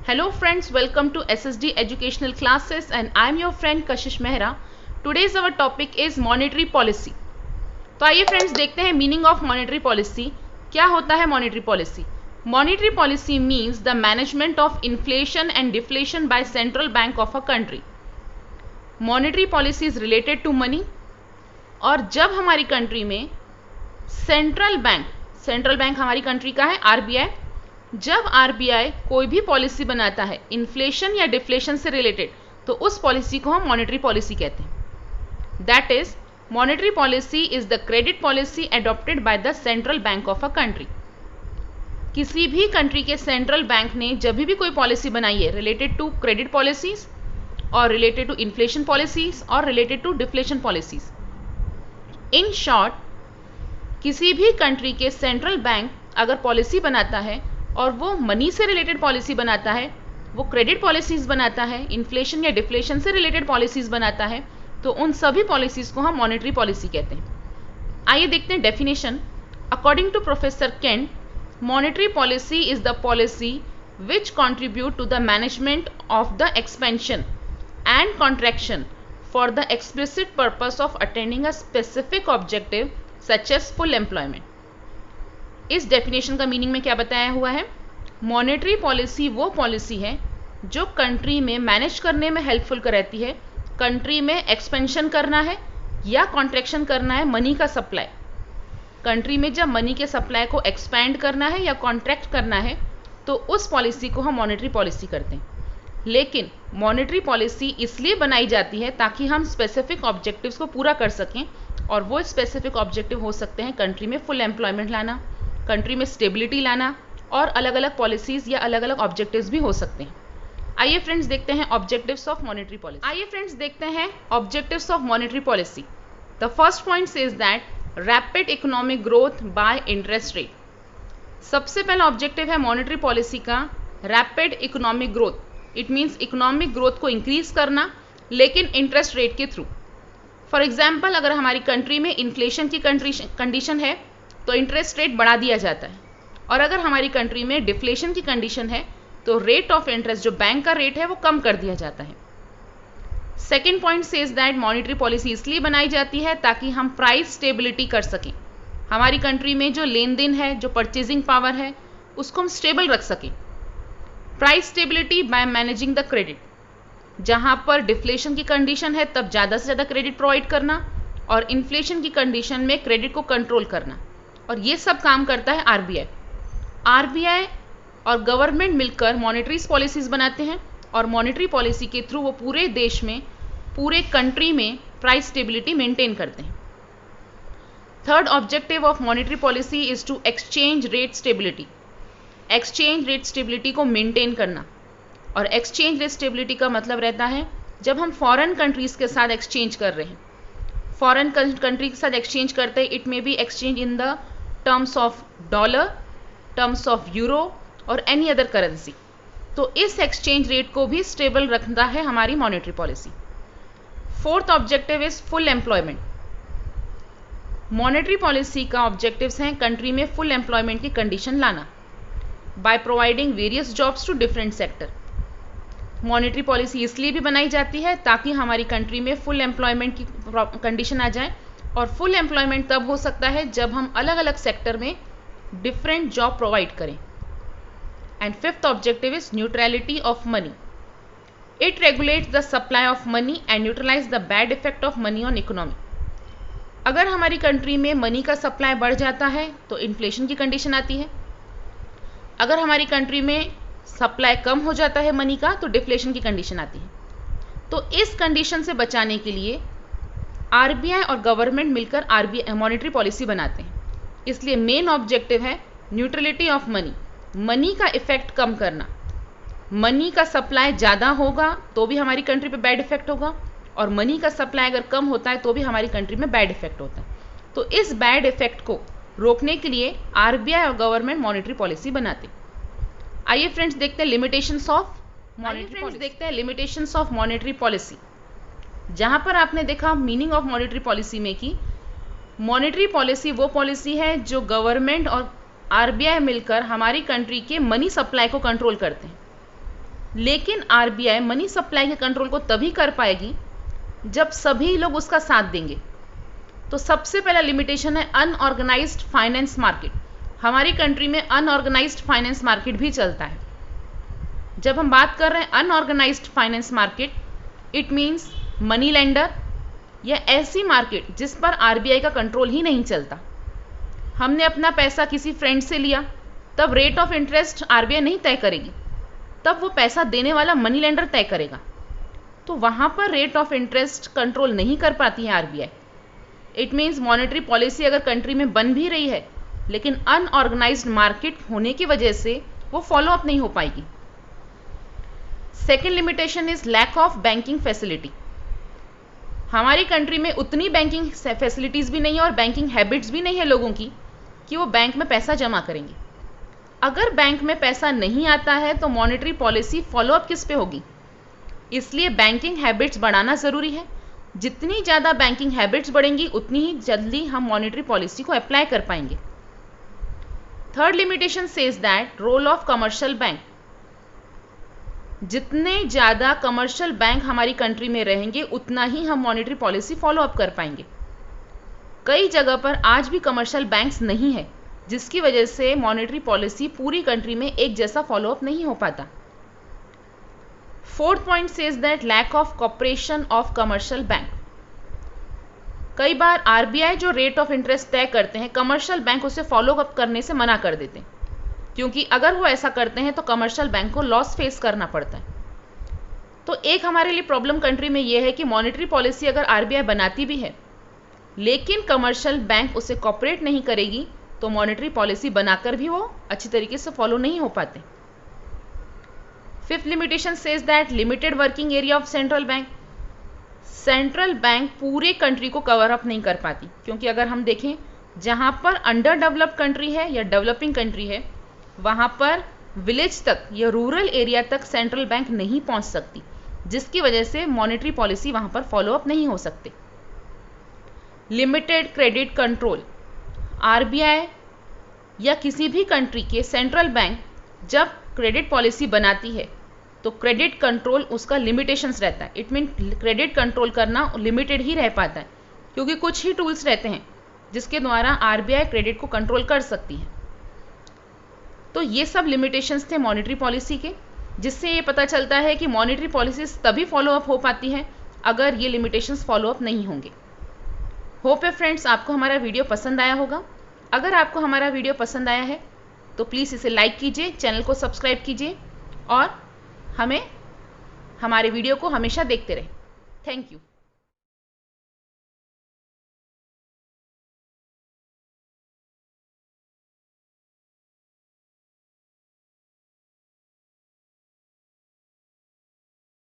Hello friends, welcome to SSD educational classes and I am your friend Kashish Mehra. Today's our topic is monetary policy. तो आइए friends देखते हैं meaning of monetary policy. क्या होता है monetary policy? Monetary policy means the management of inflation and deflation by central bank of a country. Monetary policy is related to money. और जब हमारी कंट्री में सेंट्रल बैंक हमारी कंट्री का है आरबीआई. जब आरबीआई कोई भी पॉलिसी बनाता है इन्फ्लेशन या डिफ्लेशन से रिलेटेड, तो उस पॉलिसी को हम मॉनेटरी पॉलिसी कहते हैं. That is monetary policy is the credit policy adopted by the central bank of a country. किसी भी कंट्री के सेंट्रल बैंक ने जब भी कोई पॉलिसी बनाई है रिलेटेड टू क्रेडिट पॉलिसीज और रिलेटेड टू इन्फ्लेशन पॉलिसीज और related to deflation policies. In short, किसी भी कंट्री के सेंट्रल बैंक अगर पॉलिसी बनाता है और वो मनी से रिलेटेड पॉलिसी बनाता है, वो क्रेडिट पॉलिसीज बनाता है, इन्फ्लेशन या डिफ्लेशन से रिलेटेड पॉलिसीज बनाता है, तो उन सभी पॉलिसीज को हम मॉनेटरी पॉलिसी कहते हैं. आइए देखते हैं definition. According to professor Kent, monetary policy is the policy which contribute to the management of the expansion and contraction for the explicit purpose of attending a specific objective such as full employment. इस definition का meaning में क्या बताया हुआ है? Monetary policy वो policy है जो कंट्री में मैनेज करने में हेल्पफुल रहती है. कंट्री में एक्सपेंशन करना है या कॉन्ट्रैक्शन करना है मनी का सप्लाई. कंट्री में जब मनी के सप्लाई को एक्सपैंड करना है या कॉन्ट्रैक्ट करना है, तो उस पॉलिसी को हम मॉनेटरी पॉलिसी करते हैं. लेकिन मॉनेटरी पॉलिसी इसलिए बनाई जाती है ताकि हम स्पेसिफिक ऑब्जेक्टिव्स को पूरा कर सकें. और वो स्पेसिफिक ऑब्जेक्टिव हो सकते हैं कंट्री में फुल एम्प्लॉयमेंट लाना, कंट्री में स्टेबिलिटी लाना, और अलग अलग पॉलिसीज या अलग अलग ऑब्जेक्टिव्स भी हो सकते हैं. आइए फ्रेंड्स देखते हैं objectives of monetary policy. The first point says that rapid economic growth by interest rate. सबसे पहला ऑब्जेक्टिव है मॉनेटरी पॉलिसी का rapid economic growth. It means economic growth को इंक्रीज करना, लेकिन इंटरेस्ट रेट के थ्रू. फॉर एग्जाम्पल, अगर हमारी कंट्री में इन्फ्लेशन की कंडीशन है तो इंटरेस्ट रेट बढ़ा दिया जाता है. और अगर हमारी कंट्री में डिफ्लेशन की कंडीशन है तो रेट ऑफ इंटरेस्ट, जो बैंक का रेट है, वो कम कर दिया जाता है. Second point says that monetary policy इसलिए बनाई जाती है ताकि हम प्राइस स्टेबिलिटी कर सकें. हमारी कंट्री में जो लेन देन है, जो परचेजिंग पावर है, उसको हम स्टेबल रख सकें. Price stability by managing the credit. जहां पर डिफ्लेशन की कंडीशन है तब ज़्यादा से ज़्यादा क्रेडिट प्रोवाइड करना, और इन्फ्लेशन की कंडीशन में क्रेडिट को कंट्रोल करना. और ये सब काम करता है आरबीआई और गवर्नमेंट मिलकर मॉनेटरी पॉलिसीज बनाते हैं, और मॉनेटरी पॉलिसी के थ्रू वो पूरे देश में, पूरे कंट्री में प्राइस स्टेबिलिटी मेंटेन करते हैं. Third objective of monetary policy is to exchange rate stability. Exchange rate stability को मेंटेन करना. और एक्सचेंज रेट स्टेबिलिटी का मतलब रहता है जब हम फॉरेन कंट्रीज के साथ एक्सचेंज कर रहे हैं, फॉरेन कंट्री के साथ एक्सचेंज करते हैं, it may be exchange in the terms of dollar, terms of euro और एनी अदर करेंसी. तो इस एक्सचेंज रेट को भी स्टेबल रखता है हमारी monetary policy. Fourth objective is full employment. Monetary policy का ऑब्जेक्टिव्स हैं कंट्री में फुल एम्प्लॉयमेंट की कंडीशन लाना by providing various jobs to different sector. Monetary policy इसलिए भी बनाई जाती है ताकि हमारी कंट्री में फुल एम्प्लॉयमेंट की कंडीशन आ जाए. और फुल एम्प्लॉयमेंट तब हो सकता है जब हम अलग अलग सेक्टर में डिफरेंट जॉब प्रोवाइड करें. And fifth objective is neutrality of money. It regulates the supply of money and neutralize the bad effect of money on economy. अगर हमारी कंट्री में मनी का सप्लाई बढ़ जाता है तो इन्फ्लेशन की कंडीशन आती है. अगर हमारी कंट्री में सप्लाई कम हो जाता है मनी का तो डिफ्लेशन की कंडीशन आती है. तो इस कंडीशन से बचाने के लिए आरबीआई और गवर्नमेंट मिलकर मॉनेटरी पॉलिसी बनाते हैं. इसलिए मेन ऑब्जेक्टिव है न्यूट्रलिटी ऑफ मनी. मनी का इफेक्ट कम करना. मनी का सप्लाई ज़्यादा होगा तो भी हमारी कंट्री पे बैड इफेक्ट होगा, और मनी का सप्लाई अगर कम होता है तो भी हमारी कंट्री में बैड इफेक्ट होता है. तो इस बैड इफेक्ट को रोकने के लिए आरबीआई और गवर्नमेंट मॉनेटरी पॉलिसी बनाते. आइए फ्रेंड्स देखते हैं लिमिटेशंस ऑफ मॉनेटरी पॉलिसी. जहां पर आपने देखा मीनिंग ऑफ मॉनेटरी पॉलिसी में कि मॉनेटरी पॉलिसी वो पॉलिसी है जो गवर्नमेंट और आरबीआई मिलकर हमारी कंट्री के मनी सप्लाई को कंट्रोल करते हैं. लेकिन आरबीआई मनी सप्लाई के कंट्रोल को तभी कर पाएगी जब सभी लोग उसका साथ देंगे। तो सबसे पहला लिमिटेशन है अनऑर्गेनाइज्ड फाइनेंस मार्केट। हमारी कंट्री में अनऑर्गेनाइज्ड फाइनेंस मार्केट भी चलता है। जब हम बात कर रहे हैं unorganised finance market, it means money lender या ऐसी मार्केट जिस पर आरबीआई का कंट्रोल ही नहीं चलता। हमने अपना पैसा किसी फ्रेंड से लिया, तब रेट ऑफ इंटरेस्ट आरबीआई नहीं तय करेगी, तब वो पैसा देने वाला मनी लेंडर तय करेगा। तो वहाँ पर रेट ऑफ इंटरेस्ट कंट्रोल नहीं कर पाती है RBI. It means monetary policy अगर कंट्री में बन भी रही है, लेकिन अनऑर्गेनाइज्ड मार्केट होने की वजह से वो फॉलो अप नहीं हो पाएगी। Second limitation is lack of banking facility. हमारी कंट्री में उतनी बैंकिंग फैसिलिटीज भी नहीं है और बैंकिंग हैबिट्स भी नहीं है लोगों की कि वो बैंक में पैसा जमा करेंगे। अगर बैंक में पैसा नहीं आता है तो मॉनेटरी पॉलिसी फॉलो अप किस पे होगी? इसलिए बैंकिंग हैबिट्स बढ़ाना ज़रूरी है। जितनी ज़्यादा बैंकिंग हैबिट्स बढ़ेंगी उतनी ही जल्दी हम मॉनेटरी पॉलिसी को अप्लाई कर पाएंगे। Third limitation says that role of commercial bank. जितने ज़्यादा कमर्शियल बैंक हमारी कंट्री में रहेंगे उतना ही हम मॉनेटरी पॉलिसी फॉलो अप कर पाएंगे। कई जगह पर आज भी कमर्शियल बैंक्स नहीं है, जिसकी वजह से मॉनेटरी पॉलिसी पूरी कंट्री में एक जैसा फॉलो अप नहीं हो पाता। Fourth point says that lack of cooperation of commercial bank. कई बार आरबीआई जो रेट ऑफ इंटरेस्ट तय करते हैं, कमर्शियल बैंक उसे फॉलो अप करने से मना कर देते हैं, क्योंकि अगर वो ऐसा करते हैं तो कमर्शियल बैंक को लॉस फेस करना पड़ता है। तो एक हमारे लिए प्रॉब्लम कंट्री में ये है कि मॉनेटरी पॉलिसी अगर आरबीआई बनाती भी है, लेकिन कमर्शियल बैंक उसे कॉपरेट नहीं करेगी, तो मॉनेटरी पॉलिसी बनाकर भी वो अच्छी तरीके से फॉलो नहीं हो पाते। Fifth limitation says that limited working area of central bank. Central bank पूरे कंट्री को कवर अप नहीं कर पाती, क्योंकि अगर हम देखें जहाँ पर अंडर डेवलप्ड कंट्री है या डेवलपिंग कंट्री है, वहाँ पर विलेज तक या रूरल एरिया तक सेंट्रल बैंक नहीं पहुँच सकती, जिसकी वजह से मॉनेटरी पॉलिसी वहाँ पर फॉलो अप नहीं हो सकते। Limited credit control. आरबीआई या किसी भी कंट्री के सेंट्रल बैंक जब क्रेडिट पॉलिसी बनाती है तो क्रेडिट कंट्रोल उसका लिमिटेशंस रहता है। इट मीन क्रेडिट कंट्रोल करना लिमिटेड ही रह पाता है, क्योंकि कुछ ही टूल्स रहते हैं जिसके द्वारा आरबीआई क्रेडिट को कंट्रोल कर सकती है। तो ये सब लिमिटेशंस थे मॉनेटरी पॉलिसी के, जिससे ये पता चलता है कि मॉनेटरी पॉलिसीज तभी फॉलो अप हो पाती है अगर ये लिमिटेशंस फॉलो अप नहीं होंगे। होप है फ्रेंड्स आपको हमारा वीडियो पसंद आया होगा। अगर आपको हमारा वीडियो पसंद आया है तो प्लीज़ इसे लाइक कीजिए, चैनल को सब्सक्राइब कीजिए और हमारे वीडियो को हमेशा देखते रहें। Thank you.